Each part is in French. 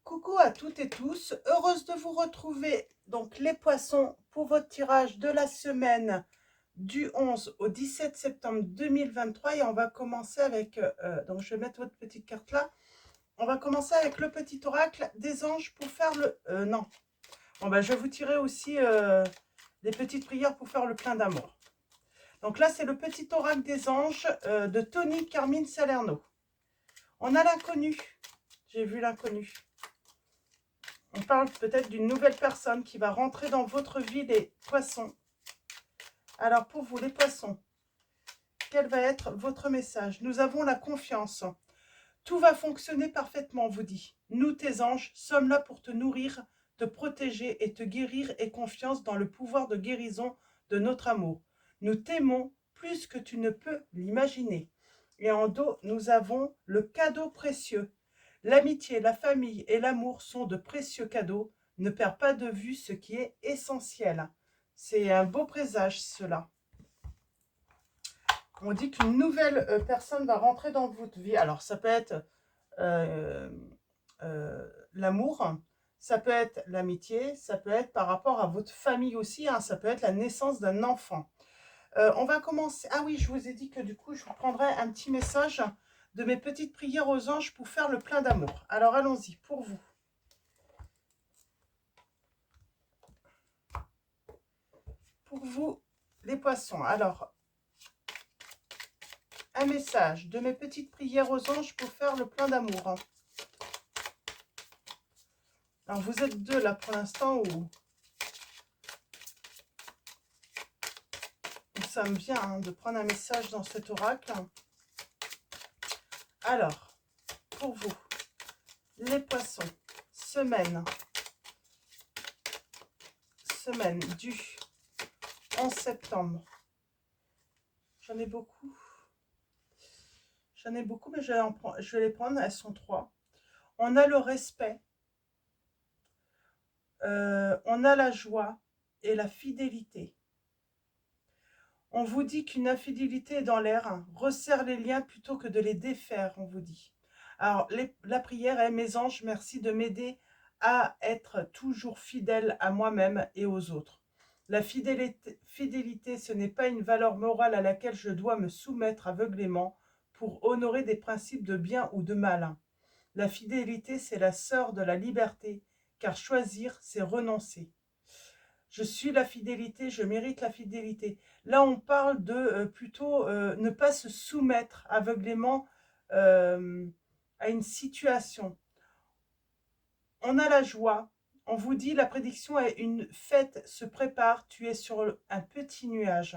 Coucou à toutes et tous, heureuse de vous retrouver donc les poissons pour votre tirage de la semaine du 11 au 17 septembre 2023 et on va commencer avec, donc je vais mettre votre petite carte là, on va commencer avec le petit oracle des anges pour faire le, non, bon bah je vais vous tirer aussi des petites prières pour faire le plein d'amour. Donc là c'est le petit oracle des anges de Tony Carmine Salerno. On a l'inconnu, j'ai vu l'inconnu. On parle peut-être d'une nouvelle personne qui va rentrer dans votre vie, les poissons. Alors pour vous, les poissons, quel va être votre message? Nous avons la confiance. Tout va fonctionner parfaitement, vous dit. Nous, tes anges, sommes là pour te nourrir, te protéger et te guérir et confiance dans le pouvoir de guérison de notre amour. Nous t'aimons plus que tu ne peux l'imaginer. Et en dos, nous avons le cadeau précieux. L'amitié, la famille et l'amour sont de précieux cadeaux. Ne perds pas de vue ce qui est essentiel. C'est un beau présage, cela. On dit qu'une nouvelle personne va rentrer dans votre vie. Alors, ça peut être euh, l'amour, ça peut être l'amitié, ça peut être par rapport à votre famille aussi, hein, ça peut être la naissance d'un enfant. On va commencer. Ah oui, je vous ai dit que du coup, je vous prendrai un petit message de mes petites prières aux anges pour faire le plein d'amour. Alors, allons-y, pour vous. Pour vous, les poissons. Alors, un message de mes petites prières aux anges pour faire le plein d'amour. Alors, vous êtes deux là pour l'instant où ça me vient hein, de prendre un message dans cet oracle. Alors, pour vous, les poissons, semaine du 11 septembre. J'en ai beaucoup. J'en ai beaucoup, mais je vais les prendre. Elles sont 3. On a le respect. On a la joie et la fidélité. On vous dit qu'une infidélité est dans l'air. Hein. Resserre les liens plutôt que de les défaire, on vous dit. Alors, la prière est: mes anges, merci de m'aider à être toujours fidèle à moi-même et aux autres. La fidélité, ce n'est pas une valeur morale à laquelle je dois me soumettre aveuglément pour honorer des principes de bien ou de mal. La fidélité, c'est la sœur de la liberté, car choisir, c'est renoncer. Je suis la fidélité, je mérite la fidélité. Là, on parle de plutôt ne pas se soumettre aveuglément à une situation. On a la joie. On vous dit, la prédiction est: une fête se prépare, tu es sur un petit nuage.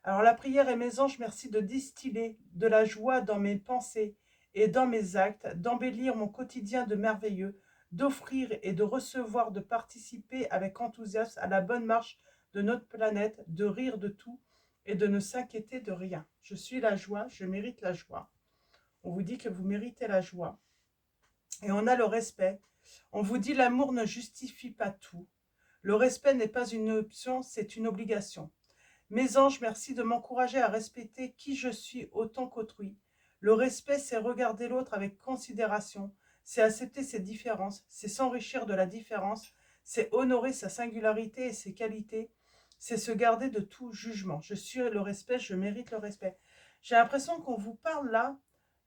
Alors la prière est: mes anges, merci de distiller de la joie dans mes pensées et dans mes actes, d'embellir mon quotidien de merveilleux, d'offrir et de recevoir, de participer avec enthousiasme à la bonne marche de notre planète, de rire de tout et de ne s'inquiéter de rien. Je suis la joie, je mérite la joie. On vous dit que vous méritez la joie. Et on a le respect. On vous dit: l'amour ne justifie pas tout. Le respect n'est pas une option, c'est une obligation. Mes anges, merci de m'encourager à respecter qui je suis autant qu'autrui. Le respect, c'est regarder l'autre avec considération, c'est accepter ses différences, c'est s'enrichir de la différence, c'est honorer sa singularité et ses qualités, c'est se garder de tout jugement. Je suis le respect, je mérite le respect. J'ai l'impression qu'on vous parle là,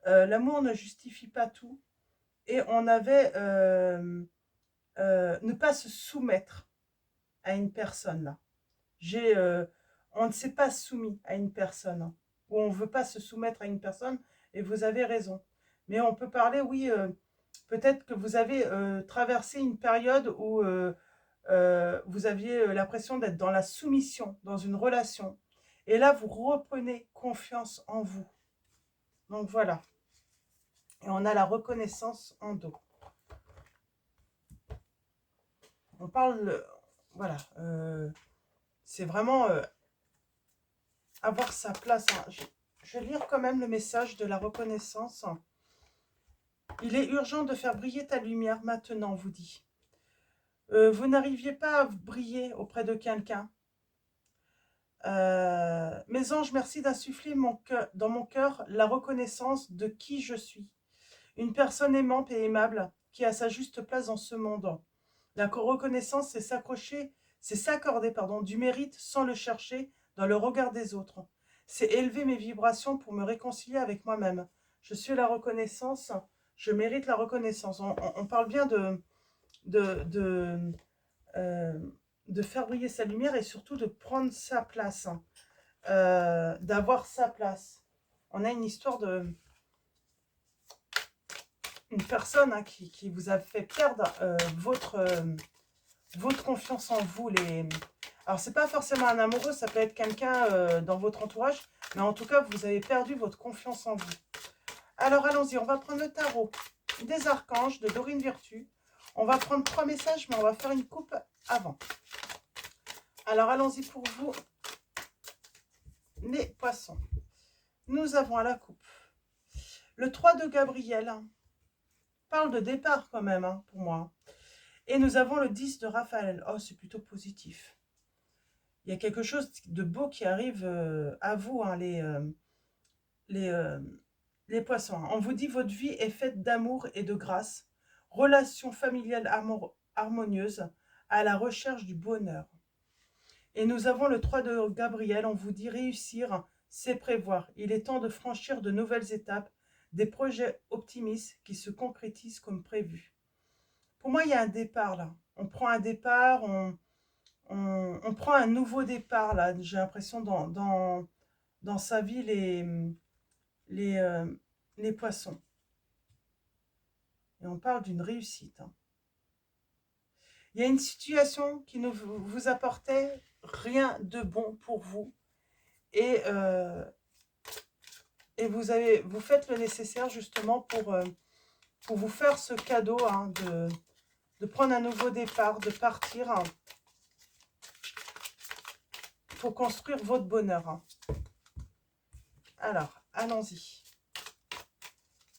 l'amour ne justifie pas tout, et on avait ne pas se soumettre à une personne là. On ne s'est pas soumis à une personne, hein, ou on ne veut pas se soumettre à une personne, et vous avez raison. Mais on peut parler, oui, peut-être que vous avez traversé une période où vous aviez l'impression d'être dans la soumission, dans une relation. Et là, vous reprenez confiance en vous. Donc voilà. Et on a la reconnaissance en dos. On parle, voilà, c'est vraiment avoir sa place. Hein. Je vais lire quand même le message de la reconnaissance. Il est urgent de faire briller ta lumière maintenant, on vous dit. Vous n'arriviez pas à briller auprès de quelqu'un. Mes anges, merci d'insuffler dans mon cœur la reconnaissance de qui je suis. Une personne aimante et aimable qui a sa juste place dans ce monde. La reconnaissance, c'est s'accrocher, c'est s'accorder, pardon, du mérite sans le chercher dans le regard des autres. C'est élever mes vibrations pour me réconcilier avec moi-même. Je suis la reconnaissance, je mérite la reconnaissance. On parle bien de, de, euh, de faire briller sa lumière et surtout de prendre sa place, d'avoir sa place. On a une histoire de une personne qui vous a fait perdre votre confiance en vous. Alors, c'est pas forcément un amoureux, ça peut être quelqu'un dans votre entourage, mais en tout cas, vous avez perdu votre confiance en vous. Alors, allons-y, on va prendre le tarot des archanges de Dorine Virtue. On va prendre 3 messages, mais on va faire une coupe avant. Alors, allons-y pour vous, les poissons. Nous avons à la coupe le 3 de Gabriel. Parle de départ quand même, hein, pour moi. Et nous avons le 10 de Raphaël. Oh, c'est plutôt positif. Il y a quelque chose de beau qui arrive à vous, hein, les poissons. On vous dit votre vie est faite d'amour et de grâce, relation familiale harmonieuse, à la recherche du bonheur. Et nous avons le 3 de Gabriel, on vous dit réussir, c'est prévoir. Il est temps de franchir de nouvelles étapes, des projets optimistes qui se concrétisent comme prévu. Pour moi, il y a un départ là. On prend un départ, on prend un nouveau départ là. J'ai l'impression dans sa vie, les poissons. Et on parle d'une réussite. Hein. Il y a une situation qui ne vous apportait rien de bon pour vous. Et vous faites le nécessaire justement pour vous faire ce cadeau, hein, de prendre un nouveau départ, de partir, hein, pour construire votre bonheur. Hein. Alors, allons-y.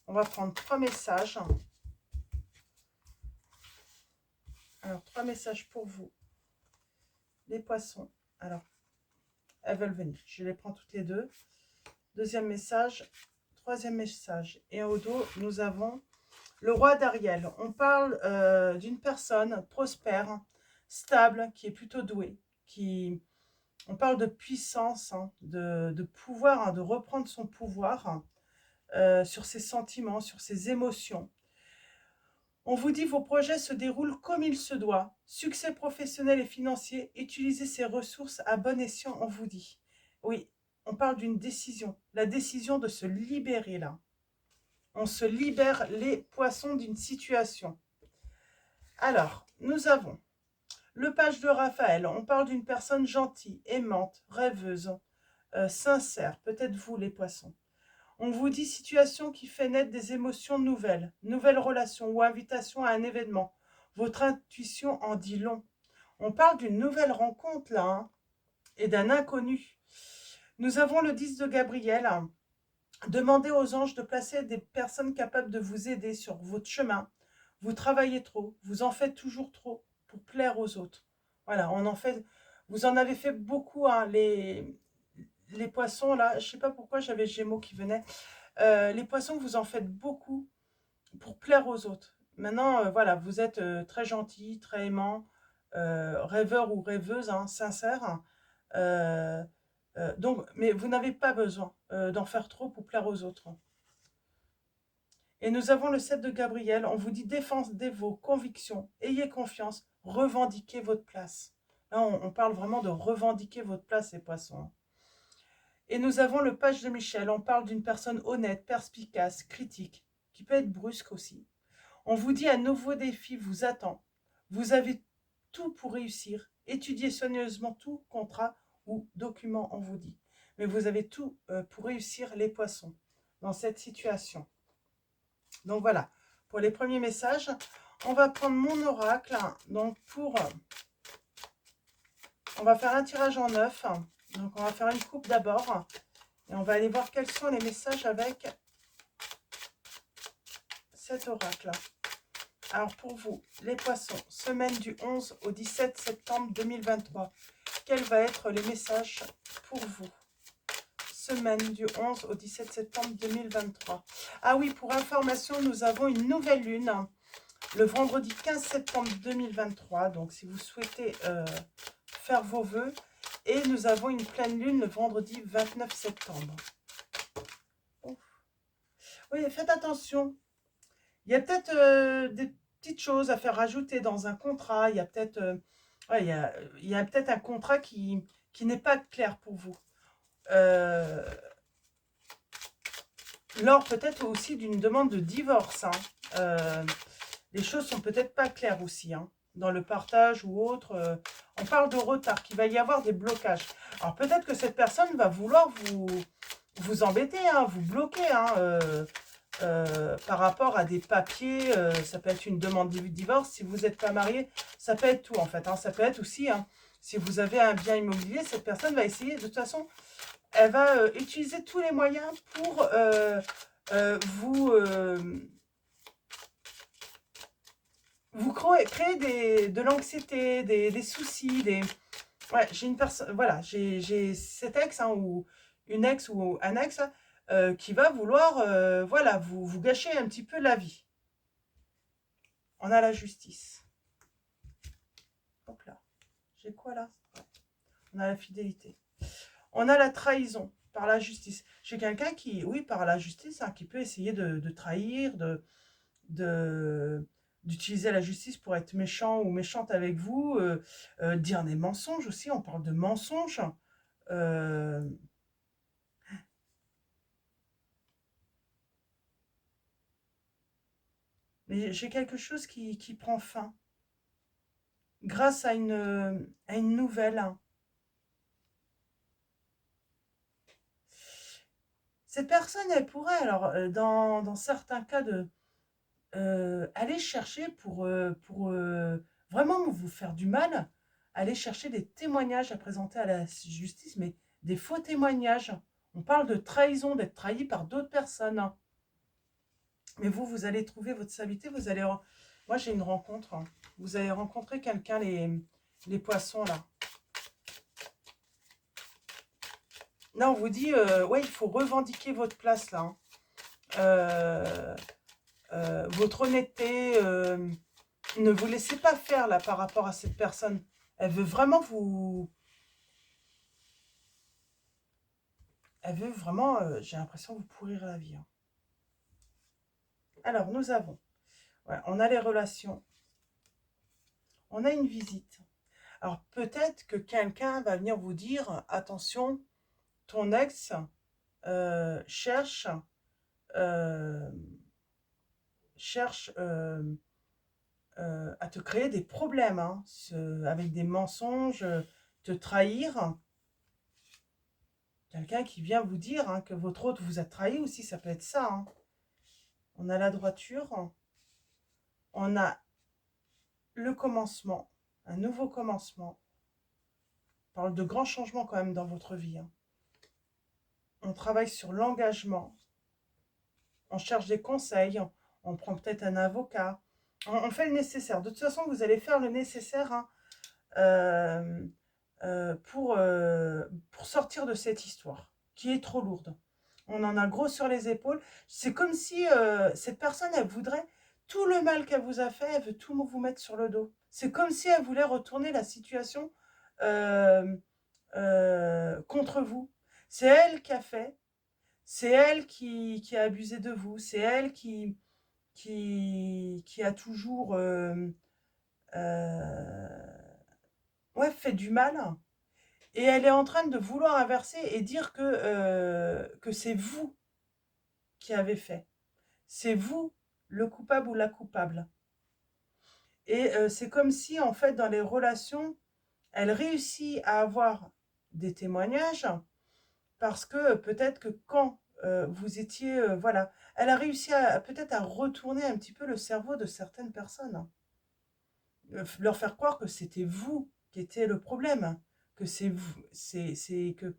On va prendre 3 messages. Alors, 3 messages pour vous. Les poissons. Alors, elles veulent venir. Je les prends toutes les deux. Deuxième message. Troisième message. Et au dos, nous avons le roi d'Ariel. On parle d'une personne prospère, stable, qui est plutôt douée. On parle de puissance, hein, de pouvoir, hein, de reprendre son pouvoir sur ses sentiments, sur ses émotions. On vous dit vos projets se déroulent comme il se doit. Succès professionnel et financier, utilisez ces ressources à bon escient, on vous dit. Oui, on parle d'une décision. La décision de se libérer là. On se libère les poissons d'une situation. Alors, nous avons le page de Raphaël. On parle d'une personne gentille, aimante, rêveuse, sincère. Peut-être vous les poissons. On vous dit situation qui fait naître des émotions nouvelles, nouvelles relations ou invitation à un événement. Votre intuition en dit long. On parle d'une nouvelle rencontre là, hein, et d'un inconnu. Nous avons le 10 de Gabriel. Demandez aux anges de placer des personnes capables de vous aider sur votre chemin. Vous travaillez trop, vous en faites toujours trop pour plaire aux autres. Voilà, vous en avez fait beaucoup, hein, les poissons, là, je ne sais pas pourquoi j'avais Gémeaux qui venait. Les poissons, vous en faites beaucoup pour plaire aux autres. Maintenant, voilà, vous êtes très gentil, très aimant, rêveur ou rêveuse, hein, sincère. Donc, mais vous n'avez pas besoin d'en faire trop pour plaire aux autres. Et nous avons le 7 de Gabriel. On vous dit défendez vos convictions, ayez confiance, revendiquez votre place. Là, on parle vraiment de revendiquer votre place, les poissons. Et nous avons le page de Michel. On parle d'une personne honnête, perspicace, critique, qui peut être brusque aussi. On vous dit un nouveau défi vous attend. Vous avez tout pour réussir. Étudiez soigneusement tout contrat ou document, on vous dit. Mais vous avez tout pour réussir, les poissons, dans cette situation. Donc voilà, pour les premiers messages, on va prendre mon oracle. Donc on va faire un tirage en 9. Donc on va faire une coupe d'abord. Et on va aller voir quels sont les messages avec cet oracle. Alors pour vous, les poissons, semaine du 11 au 17 septembre 2023. Quels vont être les messages pour vous? Semaine du 11 au 17 septembre 2023. Ah oui, pour information, nous avons une nouvelle lune le vendredi 15 septembre 2023. Donc, si vous souhaitez faire vos vœux. Et nous avons une pleine lune le vendredi 29 septembre. Ouf. Oui, faites attention. Il y a peut-être des petites choses à faire rajouter dans un contrat. Il y a peut-être ouais, il y a peut-être un contrat qui n'est pas clair pour vous. Lors peut-être aussi d'une demande de divorce. Hein. Les choses sont peut-être pas claires aussi. Hein. Dans le partage ou autre, on parle de retard, qu'il va y avoir des blocages. Alors peut-être que cette personne va vouloir vous embêter, hein, vous bloquer, hein, par rapport à des papiers, ça peut être une demande de divorce, si vous n'êtes pas marié, ça peut être tout en fait, hein, ça peut être aussi, hein, si vous avez un bien immobilier, cette personne va essayer, de toute façon, elle va utiliser tous les moyens pour vous créer de l'anxiété, des soucis, Ouais, j'ai une personne, voilà, j'ai cet ex, hein, ou une ex ou un ex, qui va vouloir, voilà, vous gâcher un petit peu la vie. On a la justice. Hop là. J'ai quoi là? On a la fidélité. On a la trahison par la justice. J'ai quelqu'un qui, oui, par la justice, hein, qui peut essayer de trahir, d'utiliser la justice pour être méchant ou méchante avec vous, dire des mensonges aussi, on parle de mensonges. Euh, mais j'ai quelque chose qui prend fin grâce à une nouvelle. Hein. Cette personne, elle pourrait, alors, dans certains cas, aller chercher pour vraiment vous faire du mal, aller chercher des témoignages à présenter à la justice, mais des faux témoignages. On parle de trahison, d'être trahi par d'autres personnes. Hein. Mais vous allez trouver votre stabilité, vous allez... Moi, j'ai une rencontre. Hein. Vous allez rencontrer quelqu'un, les poissons, là. Là, on vous dit, ouais, il faut revendiquer votre place, là. Hein. Votre honnêteté, ne vous laissez pas faire, là, par rapport à cette personne. Elle veut vraiment vous... Elle veut vraiment, j'ai l'impression, vous pourrir la vie. Hein. Alors, nous avons... Ouais, on a les relations. On a une visite. Alors, peut-être que quelqu'un va venir vous dire, attention, ton ex cherche... euh, cherche à te créer des problèmes, hein, avec des mensonges, te trahir. Quelqu'un qui vient vous dire hein, que votre autre vous a trahi aussi, ça peut être ça. Hein. On a la droiture, on a le commencement, un nouveau commencement. On parle de grands changements quand même dans votre vie. Hein. On travaille sur l'engagement, on cherche des conseils, on prend peut-être un avocat, on fait le nécessaire. De toute façon, vous allez faire le nécessaire hein, pour sortir de cette histoire qui est trop lourde. On en a gros sur les épaules. C'est comme si cette personne, elle voudrait tout le mal qu'elle vous a fait, elle veut tout vous mettre sur le dos. C'est comme si elle voulait retourner la situation contre vous. C'est elle qui a fait, c'est elle qui a abusé de vous, c'est elle qui a toujours ouais, fait du mal. Et elle est en train de vouloir inverser et dire que c'est vous qui avez fait. C'est vous le coupable ou la coupable. Et c'est comme si, en fait, dans les relations, elle réussit à avoir des témoignages parce que peut-être que quand vous étiez... voilà, elle a réussi peut-être à retourner un petit peu le cerveau de certaines personnes. Leur faire croire que c'était vous qui étiez le problème. Que c'est vous, c'est que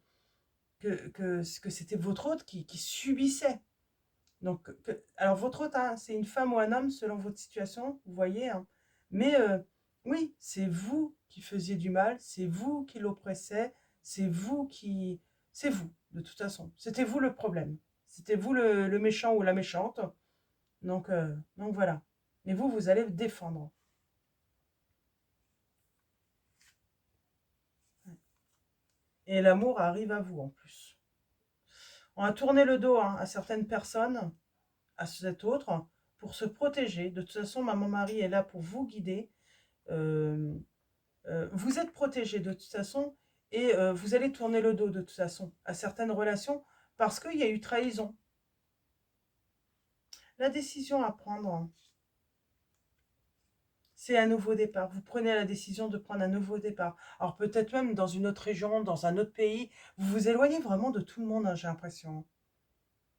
c'était votre autre qui subissait. Donc, alors votre autre, hein, c'est une femme ou un homme selon votre situation, vous voyez. Hein. Mais oui, c'est vous qui faisiez du mal, c'est vous qui l'oppressez, c'est vous qui... C'est vous, de toute façon. C'était vous le problème. C'était vous le méchant ou la méchante. Donc voilà. Mais vous, vous allez défendre. Et l'amour arrive à vous en plus. On va tourner le dos hein, à certaines personnes, à cet autre, pour se protéger. De toute façon, maman Marie est là pour vous guider. Euh, vous êtes protégé de toute façon et vous allez tourner le dos de toute façon à certaines relations parce qu'il y a eu trahison. La décision à prendre, c'est un nouveau départ. Vous prenez la décision de prendre un nouveau départ. Alors peut-être même dans une autre région, dans un autre pays. Vous vous éloignez vraiment de tout le monde, hein, j'ai l'impression.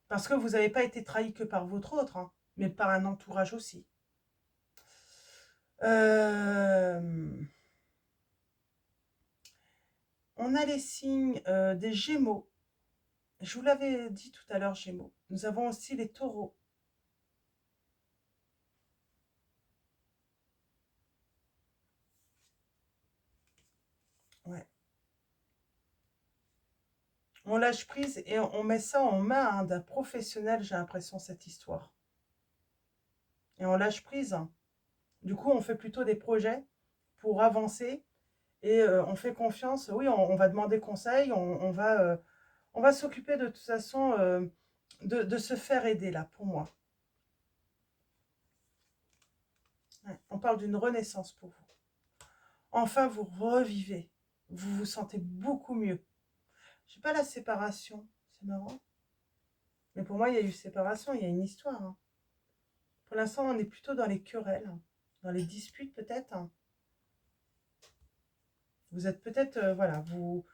Parce que vous n'avez pas été trahi que par votre autre, hein, mais par un entourage aussi. Euh, on a les signes des Gémeaux. Je vous l'avais dit tout à l'heure, Gémeaux. Nous avons aussi les Taureaux. Ouais. On lâche prise et on met ça en main hein, d'un professionnel, j'ai l'impression, cette histoire. Et on lâche prise. Du coup, on fait plutôt des projets pour avancer et on fait confiance. Oui, on va demander conseil, on va s'occuper de toute façon de se faire aider là, pour moi. Ouais, on parle d'une renaissance pour vous. Enfin, vous revivez. Vous vous sentez beaucoup mieux. Je sais pas la séparation, c'est marrant. Mais pour moi, il y a eu séparation, il y a une histoire. Hein. Pour l'instant, on est plutôt dans les querelles, hein. Dans les disputes peut-être. Hein. Vous êtes peut-être, voilà, vous...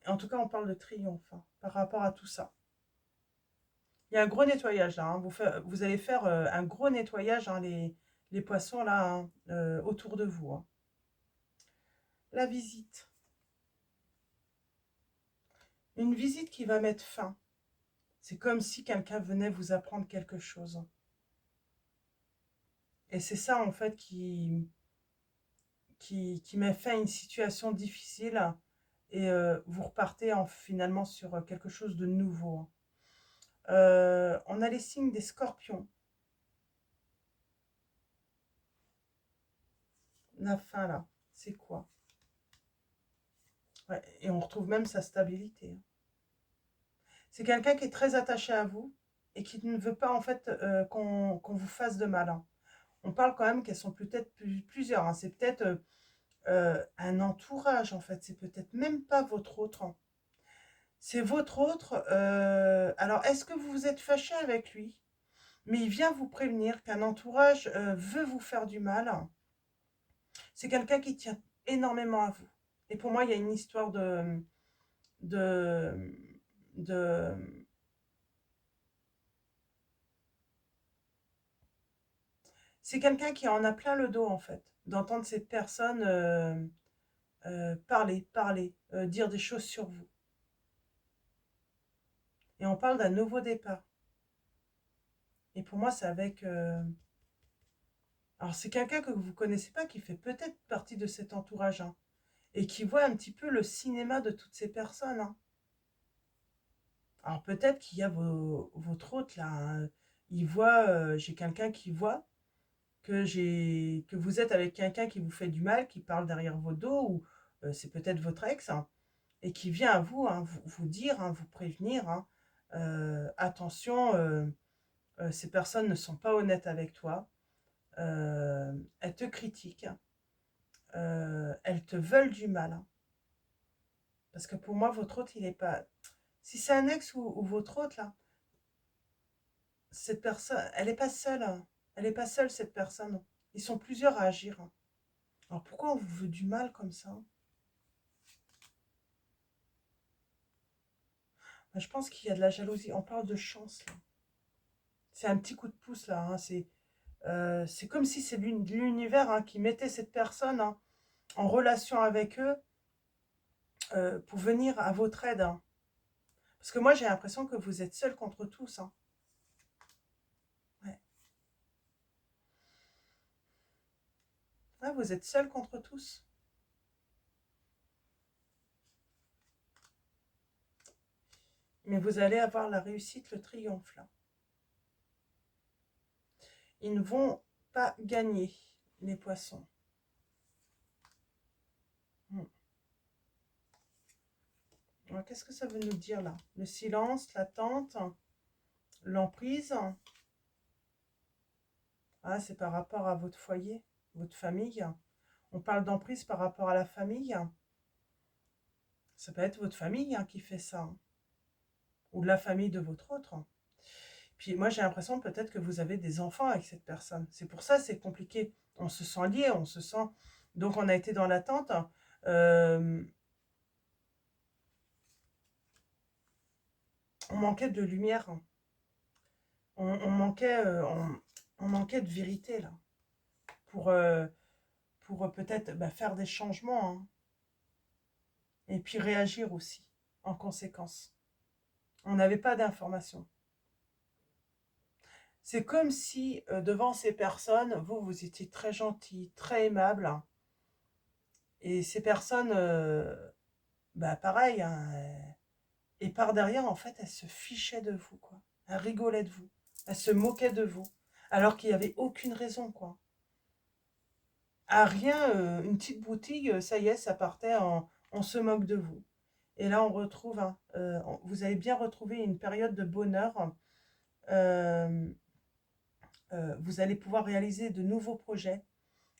En tout cas, on parle de triomphe hein, par rapport à tout ça. Il y a un gros nettoyage là. Hein. Vous allez faire un gros nettoyage, hein, les poissons là, hein, autour de vous. Hein. La visite. Une visite qui va mettre fin. C'est comme si quelqu'un venait vous apprendre quelque chose. Et c'est ça en fait qui met fin à une situation difficile et vous repartez finalement sur quelque chose de nouveau. On a les signes des scorpions. La fin là, c'est quoi? Ouais, et on retrouve même sa stabilité. Hein. C'est quelqu'un qui est très attaché à vous et qui ne veut pas en fait qu'on vous fasse de mal. Hein. On parle quand même qu'elles sont peut-être plusieurs. Hein. C'est peut-être un entourage en fait. C'est peut-être même pas votre autre. Hein. C'est votre autre. Alors, est-ce que vous vous êtes fâché avec lui? Mais il vient vous prévenir qu'un entourage veut vous faire du mal. C'est quelqu'un qui tient énormément à vous. Et pour moi, il y a une histoire de, de c'est quelqu'un qui en a plein le dos, en fait, d'entendre cette personne parler, dire des choses sur vous. Et on parle d'un nouveau départ. Et pour moi, c'est avec... Alors, c'est quelqu'un que vous ne connaissez pas, qui fait peut-être partie de cet entourage, hein, et qui voit un petit peu le cinéma de toutes ces personnes. Hein. Alors, peut-être qu'il y a votre hôte, là. Hein. Il voit... j'ai quelqu'un qui voit que vous êtes avec quelqu'un qui vous fait du mal, qui parle derrière vos dos, ou c'est peut-être votre ex, hein, et qui vient à vous, hein, vous dire, hein, vous prévenir, hein, attention, ces personnes ne sont pas honnêtes avec toi, elles te critiquent, elles te veulent du mal. Hein. Parce que pour moi, votre hôte, il n'est pas... Si c'est un ex ou votre hôte, là, cette personne, elle n'est pas seule. Hein. Elle n'est pas seule, cette personne. Ils sont plusieurs à agir. Hein. Alors pourquoi on vous veut du mal comme ça? Je pense qu'il y a de la jalousie. On parle de chance, là. C'est un petit coup de pouce, là. Hein. C'est comme si c'est l'univers hein, qui mettait cette personne hein, en relation avec eux pour venir à votre aide. Hein. Parce que moi, j'ai l'impression que vous êtes seul contre tous. Hein. Ouais. Ouais, vous êtes seul contre tous. Mais vous allez avoir la réussite, le triomphe, là. Ils ne vont pas gagné, les poissons. Qu'est-ce que ça veut nous dire là? Le silence, l'attente, l'emprise. Ah, c'est par rapport à votre foyer, votre famille. On parle d'emprise par rapport à la famille. Ça peut être votre famille qui fait ça, hein, ou la famille de votre autre. Puis moi, j'ai l'impression peut-être que vous avez des enfants avec cette personne. C'est pour ça c'est compliqué. On se sent lié, on se sent... Donc on a été dans l'attente. On manquait de lumière. On manquait de vérité, là. Pour, peut-être faire des changements, hein. Et puis réagir aussi, en conséquence. On n'avait pas d'informations. C'est comme si, devant ces personnes, vous étiez très gentil, très aimable. Hein. Et ces personnes, pareil, hein, et par derrière, en fait, elles se fichaient de vous, quoi. Elles rigolaient de vous. Elles se moquaient de vous. Alors qu'il n'y avait aucune raison, quoi. À rien, une petite boutique, ça y est, ça partait en on se moque de vous. Et là, on retrouve, hein, vous avez bien retrouvé une période de bonheur. Euh, vous allez pouvoir réaliser de nouveaux projets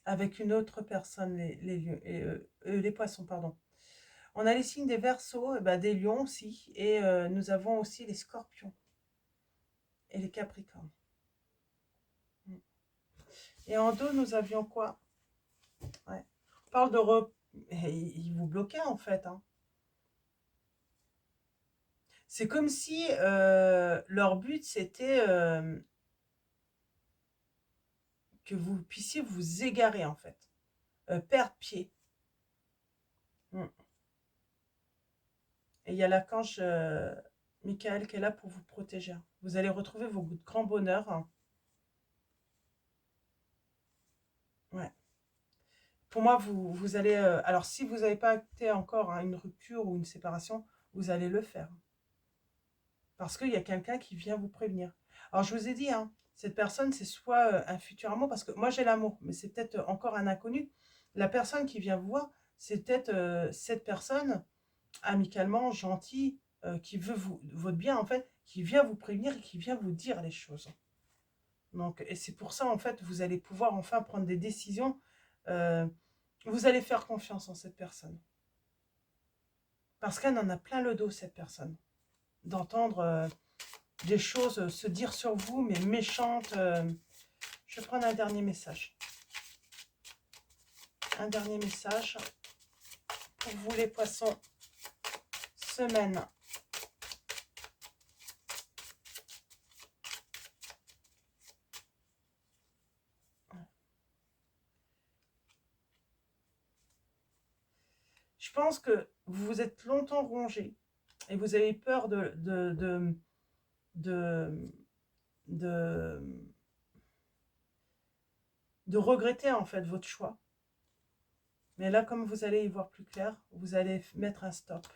avec une autre personne, les poissons, pardon. On a les signes des Verseaux, des lions aussi, et nous avons aussi les scorpions et les capricornes. Et en dos, nous avions quoi? Ouais. On parle de... Ils vous bloquaient en fait. Hein. C'est comme si leur but, c'était que vous puissiez vous égarer en fait. Perdre pied. Et il y a l'archange Michael qui est là pour vous protéger. Vous allez retrouver vos grands bonheurs. Hein. Ouais. Pour moi, vous allez... alors, si vous n'avez pas acté encore une rupture ou une séparation, vous allez le faire. Parce qu'il y a quelqu'un qui vient vous prévenir. Alors, je vous ai dit, hein, cette personne, c'est soit un futur amour, parce que moi, j'ai l'amour, mais c'est peut-être encore un inconnu. La personne qui vient vous voir, c'est peut-être cette personne, amicalement, gentille, qui veut votre bien, en fait, qui vient vous prévenir et qui vient vous dire les choses. Donc, et c'est pour ça, en fait, vous allez pouvoir enfin prendre des décisions. Vous allez faire confiance en cette personne. Parce qu'elle en a plein le dos, cette personne. D'entendre des choses se dire sur vous, mais méchantes. Je vais prendre un dernier message. Un dernier message pour vous, les poissons. Semaine. Je pense que vous vous êtes longtemps rongé et vous avez peur de regretter en fait votre choix. Mais là, comme vous allez y voir plus clair, vous allez mettre un stop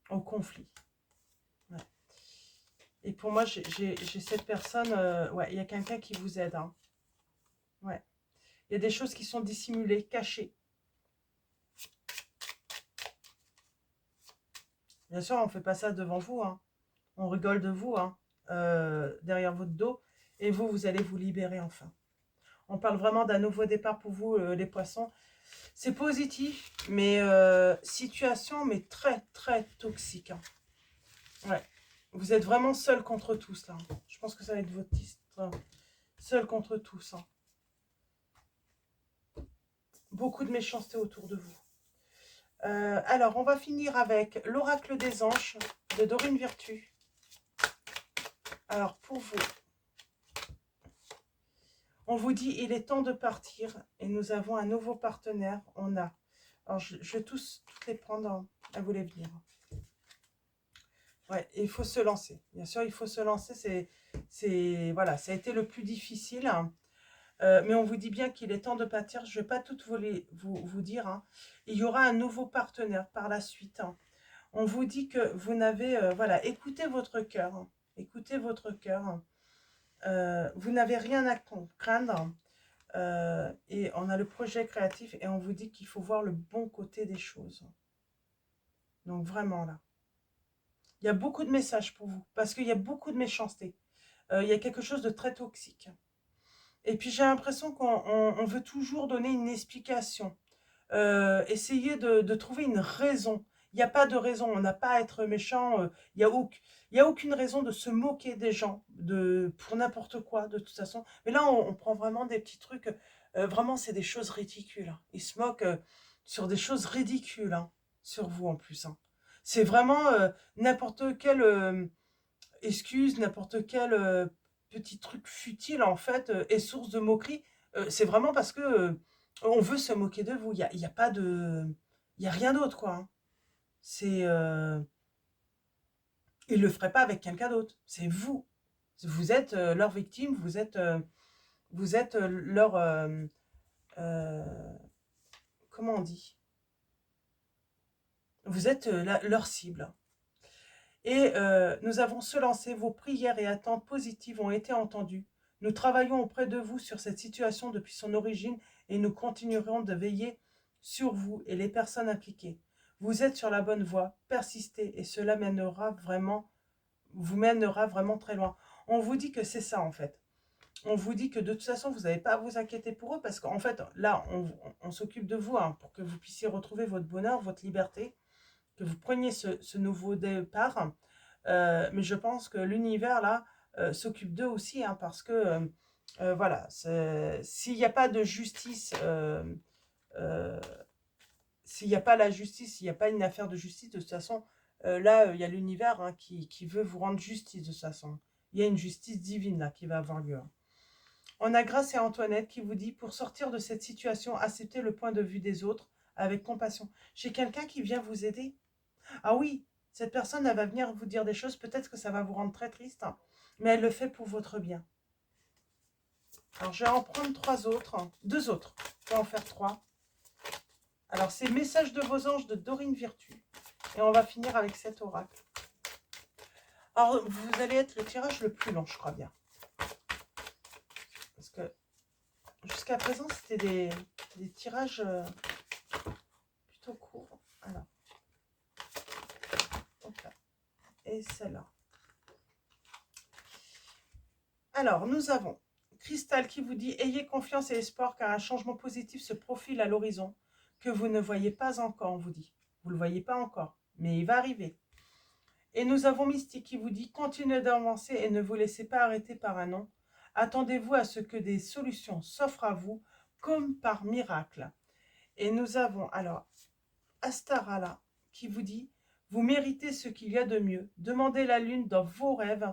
au conflit. Ouais. Et pour moi, j'ai cette personne, ouais, il y a quelqu'un qui vous aide. Hein. Ouais. Il y a des choses qui sont dissimulées, cachées. Bien sûr, on ne fait pas ça devant vous. Hein. On rigole de vous, hein, derrière votre dos. Et vous, vous allez vous libérer enfin. On parle vraiment d'un nouveau départ pour vous, les poissons. C'est positif, mais situation, mais très, très toxique. Hein. Ouais. Vous êtes vraiment seul contre tous, là. Je pense que ça va être votre titre. Seul contre tous. Hein. Beaucoup de méchanceté autour de vous. Alors, on va finir avec l'oracle des anges de Dorine Virtue. Alors, pour vous, on vous dit, il est temps de partir et nous avons un nouveau partenaire. On a... Alors, je vais toutes les prendre. À vous les venir. Ouais, il faut se lancer. Bien sûr, il faut se lancer. Voilà, ça a été le plus difficile. Hein. Mais on vous dit bien qu'il est temps de partir. Je ne vais pas tout vous dire. Hein. Il y aura un nouveau partenaire par la suite. Hein. On vous dit que vous n'avez... voilà, écoutez votre cœur. Hein. Écoutez votre cœur. Vous n'avez rien à craindre. Et on a le projet créatif et on vous dit qu'il faut voir le bon côté des choses. Donc vraiment là. Il y a beaucoup de messages pour vous parce qu'il y a beaucoup de méchanceté. Il y a quelque chose de très toxique. Et puis j'ai l'impression qu'on veut toujours donner une explication. Essayer de trouver une raison. Il n'y a pas de raison, on n'a pas à être méchant. Il y a aucune raison de se moquer des gens pour n'importe quoi, de toute façon. Mais là, on prend vraiment des petits trucs. Vraiment, c'est des choses ridicules, hein. Ils se moquent sur des choses ridicules, hein, sur vous en plus, hein. C'est vraiment n'importe quelle excuse, n'importe quel petit truc futile, en fait, est source de moquerie. C'est vraiment parce que on veut se moquer de vous. Il y a pas de... Il n'y a rien d'autre, quoi, hein. C'est... Ils ne le feraient pas avec quelqu'un d'autre. C'est vous. Vous êtes leur victime, vous êtes leur... euh, comment on dit? Vous êtes leur cible. Et nous avons se lancer, vos prières et attentes positives ont été entendues. Nous travaillons auprès de vous sur cette situation depuis son origine et nous continuerons de veiller sur vous et les personnes impliquées. Vous êtes sur la bonne voie, persistez et cela vous mènera vraiment très loin. On vous dit que c'est ça en fait. On vous dit que de toute façon, vous n'avez pas à vous inquiéter pour eux parce qu'en fait, là, on s'occupe de vous, hein, pour que vous puissiez retrouver votre bonheur, votre liberté, que vous preniez ce nouveau départ. Mais je pense que l'univers, là, s'occupe d'eux aussi, hein, parce que, voilà, s'il n'y a pas de justice, euh, s'il n'y a pas la justice, s'il n'y a pas une affaire de justice, de toute façon, là, il y a l'univers, hein, qui veut vous rendre justice, de toute façon. Il y a une justice divine, là, qui va avoir lieu, hein. On a Grâce et Antoinette qui vous dit, pour sortir de cette situation, acceptez le point de vue des autres avec compassion. J'ai quelqu'un qui vient vous aider. Ah oui, cette personne, elle va venir vous dire des choses, peut-être que ça va vous rendre très triste, hein, mais elle le fait pour votre bien. Alors, je vais en prendre deux autres. Je vais en faire 3. Alors, c'est Message de vos anges de Dorine Virtue. Et on va finir avec cet oracle. Alors, vous allez être le tirage le plus long, je crois bien. Parce que jusqu'à présent, c'était des tirages plutôt courts. Alors, donc là. Et celle-là. Alors, nous avons Cristal qui vous dit « Ayez confiance et espoir car un changement positif se profile à l'horizon que vous ne voyez pas encore », on vous dit. Vous ne le voyez pas encore, mais il va arriver. Et nous avons Mystique qui vous dit « Continuez d'avancer et ne vous laissez pas arrêter par un non. Attendez-vous à ce que des solutions s'offrent à vous comme par miracle. » Et nous avons alors Astarala qui vous dit « Vous méritez ce qu'il y a de mieux. Demandez la lune dans vos rêves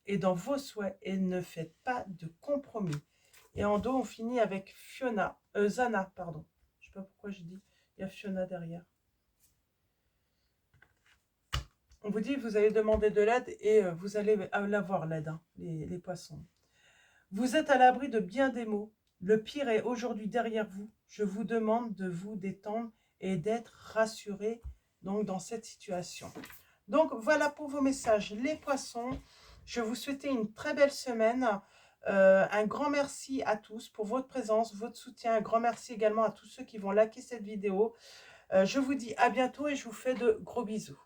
et dans vos souhaits et ne faites pas de compromis. » Et en dos, on finit avec Zana, pardon. Je ne sais pas pourquoi je dis, il y a Fiona derrière. On vous dit, vous allez demander de l'aide et vous allez l'avoir, l'aide, hein, les poissons. Vous êtes à l'abri de bien des maux. Le pire est aujourd'hui derrière vous. Je vous demande de vous détendre et d'être rassuré donc, dans cette situation. Donc, voilà pour vos messages, les poissons. Je vous souhaite une très belle semaine. Un grand merci à tous pour votre présence, votre soutien. Un grand merci également à tous ceux qui vont liker cette vidéo. Je vous dis à bientôt et je vous fais de gros bisous.